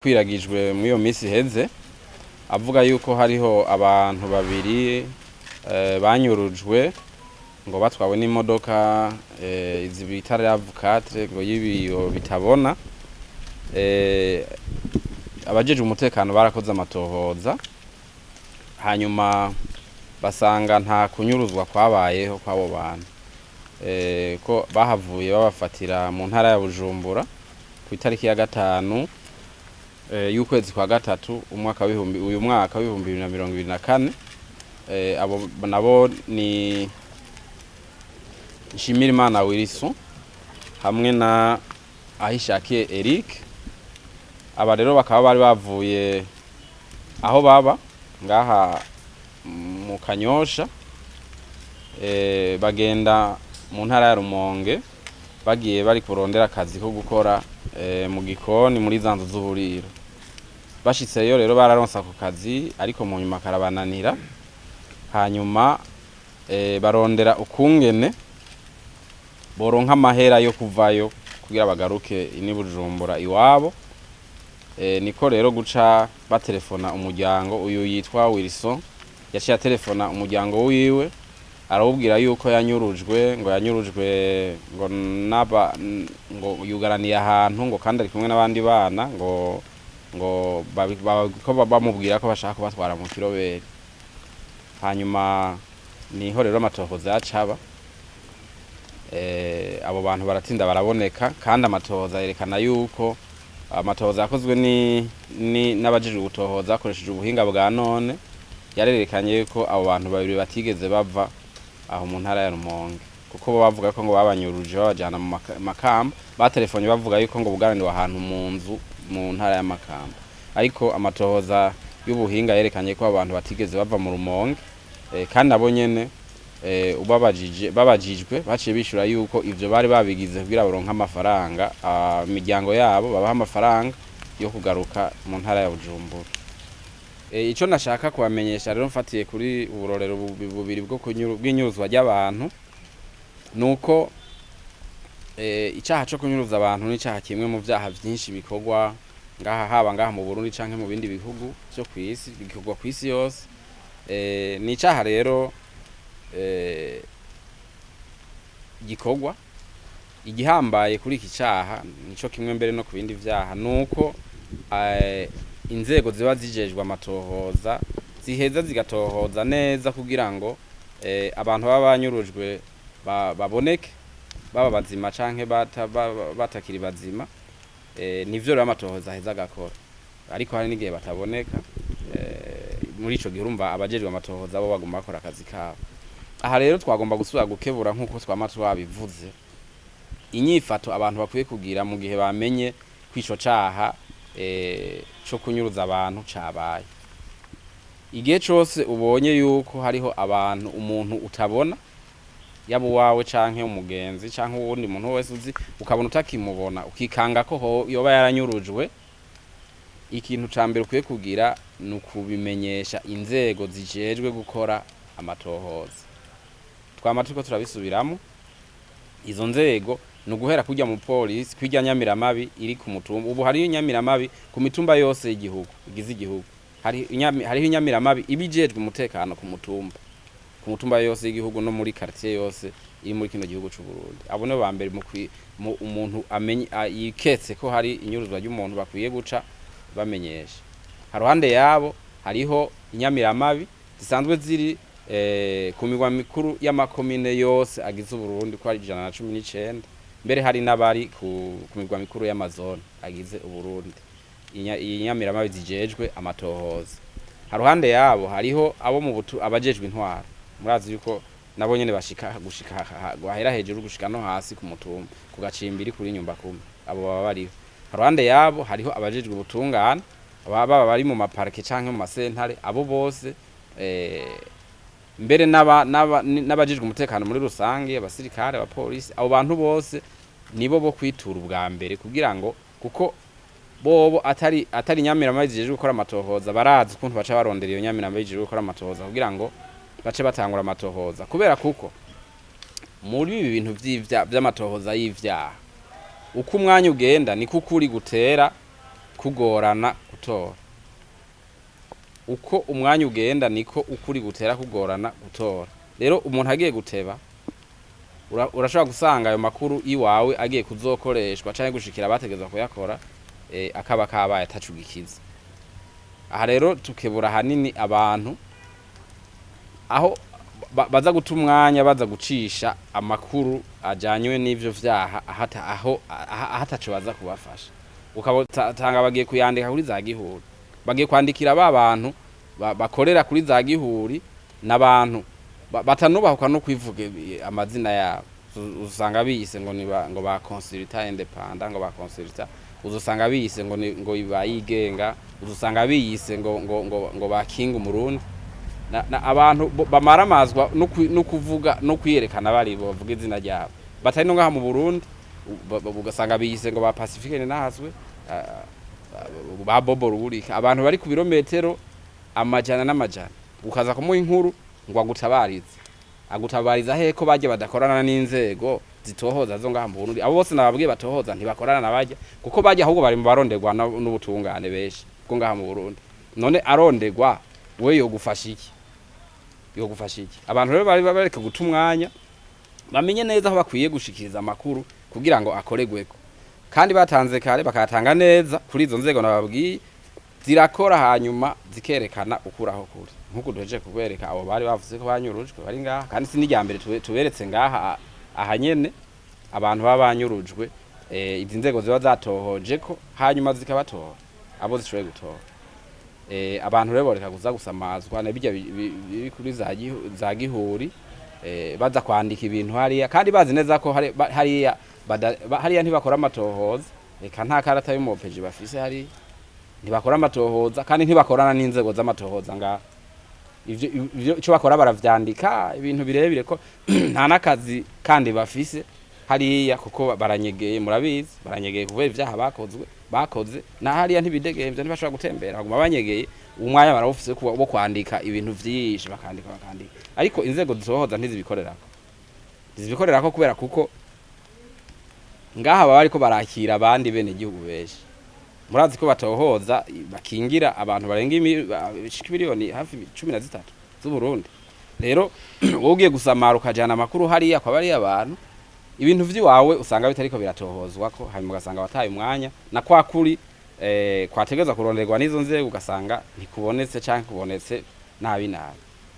kwiragijwe muri iyo minsi iheze avuga yuko hariho abantu babiri banyurujwe ngo batwawe n'imodoka izi bita RAV4 ngo y'ibiyo bitabona abajeje umutekano barakoze amatohoza hanyuma basanga nta kunyuruzwa kwabayeho kw'abo bantu ko bahavuye babafatira mu ntara ya Bujumbura ku itariki ya 5 y'ukwezi kwa gatatu uyu mwaka w'ibihumbi 2024 abo nabo ni Nshimirimana Wilson hamwe na Ahishakiye Eric. Aba rero bakaba bari bavuye aho baba ngaha mu Kanyosha bagenda mu ntara ya Rumonge bagiye bari kurondera akazi ko gukora mu gikoni muri zanzu z'uburiro. Bashitseyo rero bararonsa ku kazi ariko mu nyuma karabananira, hanyuma barondera ukungene boronka amahera yo kuvayo kugira bagaruke ini Bujumbura iwabo. Niko rero guca batelefona umuryango uyu yitwa Wilson yaciye telefona umuryango wiwe arabubwira yuko yanyurujwe ngo yugaraniye ahantu ngo kandi ari kumwe n'abandi bana ngo bamubwira ko bashaka kubatwara mu kiroberi. Hanyuma niho rero amatohoza yacaba abo bantu baratinda baraboneka kandi amatohoza yerekana yuko amatohoza yakozwe n'abajije ubutohoza akoresheje ubuhinga bwa none yarerekanye ko abo bantu babiri batigeze bava aho mu ntara ya Rumonge kuko bo bavuga ko ngo babanyuruje babajana mu Makamba, batelefone bavuga yuko ngo bugaranirwa ahantu mu nzu mu ntara ya Makamba, ariko amatohoza y'ubuhinga yerekanye ko abantu batigeze bava mu Rumonge kandi abo nyene babajijwe baciye bishura yuko ivyo bari babigize kugira baronka amafaranga imiryango yabo babaha amafaranga yo kugaruka mu ntara ya Bujumbura. Ico nashaka kubamenyesha rero mfatiye kuri uburorero bubiri bw'inyuruzwa ry'abantu nuko icaha cyo kunyuruza abantu n'icaha kimwe mu vyaha vyinshi bikorwa ngaha mu Burundi canke mu bindi bihugu cyo kwisi bikorwa kwisi yose. Ni icaha rero gikorwa igihambaye kuri iki caha nico kimwe mbere no ku bindi vyaha nuko inzego ziba zijejwe amatohoza ziheza zigatohoza neza kugira ngo abantu baba banyurujwe baboneke baba bazima canke batakiri bazima. Nivyo rero amatohoza aheza gakora, ariko hari n'igihe bataboneka muri ico gihe urumva abajejwe amatohoza bo bagomba bakora akazi kabo. Aha rero twagomba gusubira gukebura nkuko twabivuze inyifato abantu bakwiye kugira mu gihe bamenye kwico caha cyo kunyuruza abantu cabaye. Igihe cose ubonye yuko hariho abantu umuntu utabona yaba wawe canke umugenzi canke uwundi muntu wese uzi ukabona utakimubona ukikanga ko yoba yaranyurujwe, ikintu cambere ukwiye kugira nukubimenyesha inzego zijejwe gukora amatohoza. Twama turiko turabisubiramo izo nzego nuguhera kujya mu polisi kwijya Nyamiramabi iri ku mutumba. Ubu hari Nyamiramabi ku mitumba yose y'igihugu igize igihugu, hariho Nyamiramabi ibijejwe umutekano ku mutumba yose y'igihugu no muri quartier yose iri muri kino gihugu c'u Burundi. Abo no bambere mu umuntu amenye yiketse ko hari inyuruzwa ry'umuntu bakwiye guca bamenyesha. Haruhande yabo hariho Nyamiramabi zisanzwe ziri ku migwa mikuru y'amakomine yose agize Burundi ko ari 119, mbere hari nabari ku migwa mikuru y'amazone agize Burundi. Nyamiramabi zijejwe amatohoza. Haruhande yabo hariho abo mu abajejwe intwaro, murazi yuko nabo nyene gushika gwahera hejuru gushika no hasi ku mutumba ku gacimbiri kuri nyumba kumwe abo baba bariho. Haruhande yabo hariho abajejwe ubutungane baba bari mu maparke canke mu masentare, abo bose mbere n'abajijwe umutekano muri rusange abasirikare abapolisi. Abo bantu bose nibo bo kwitura ubwa mbere kugira ngo kuko bobo atari Nyamiramabi zijejwe gukora amatohoza barazi ukuntu baca barondera iyo Nyamiramabi zijejwe gukora amatohoza kugira ngo bace batangura amatohoza, kubera kuko muri ibi bintu vy'amatohoza y'ivyaha uko umwanya ugenda niko ukuri gutera kugorana gutora. Uko umwanya ugenda niko ukuri gutera kugorana gutora. Rero umuntu agiye guteba urashobora gusanga ayo makuru iwawe agiye kuzokoreshwa canke gushikira abategeza kuyakora akaba kabaye atacugikiza. Aha rero tukebura hanini abantu aho baza guta umwanya baza gucisha amakuru ajanywe n'ivyo vyaha ahataco baza kubafasha. Ukabotanga bagiye kuyandika kuri za gihuri, bagiye kwandikira abantu bakorera kuri za gihuri n'abantu batanubahuka no kwivuga amazina yabo. Uzusanga biyise ngo ba consultant independent, ngo ba consultant, uzusanga biyise ngo bayigenga, uzusanga biyise ngo ba king umurundi. Abantu bamaramazwa no kuvuga no kwiyerekana bari bavuga izina ryabo batari no ngaha mu Burundi. Ugasanga biyise ngo ba Pacifique nahaswe, ba Bobo Rurika, abantu bari ku birometero amajana n'amajana, ukaza kumuha inkuru ngo agutabariza heko baje badakorana n'inzego zitohoza zo ngaha mu Burundi. Abo bose nababwiye batohoza ntibakorana nabajya kuko bajya ahubwo bari mu baronderwa n'ubutungane beshi bwo ngaha mu Burundi. None aronderwa we yogufasha iki? Abantu rero bari bareka guta umwanya bamenye neza aho bakwiye gushikiriza amakuru kugira ngo akoregweko, kandi batanze kare bakatanga neza kuri izo nzego nababwiye zirakora hanyuma zikerekana ukuraho kuri. Nkuko duheje kubereka abo bari bavuze ko banyurujwe bari ngaha, kandi si n'ijyambere tuberetse ngaha ahanyene abantu babanyurujwe izi nzego ziba zatohoje ko hanyuma zikabatora abo zishoboye gutora. Abantu rero boreka kuza gusamazwa nabijya biri kuri za gihuri baza kwandika ibintu hariya, kandi bazi neza ko hariya ntibakora amatohoza. Reka nta karata y'umupeji bafise hari, ntibakora amatohoza kandi ntibakorana n'inzego z'amatohoza ngaha. Ivyo ico bakora baravyandika ibintu birebire ko nta nakazi kandi bafise hariya, kuko baranyegeye, murabizi baranyegeye kuva ivyaha bakoze na hariya ntibidegembye, ntibashobora gutembera baguma banyegeye. Umwanya barawufise wo kwandika ibintu vyinshi, bakandika ariko inzego zisohoza ntizibikorerako kubera kuko ngaha baba ariko barakira abandi bene igihugu beshi. Murazi ko batohoza bakingira abantu barenga miliyoni hafi 13 z'u Burundi. Rero wogiye gusamara ukajana amakuru hariya kwa bari abantu, ibintu vy'iwawe usanga bitariko biratohozwa ko, hanyuma ugasanga wataye umwanya na kwa kuri kwategeza kuronderwa n'izo nzego ugasanga ntikubonetse canke kubonetse nabi.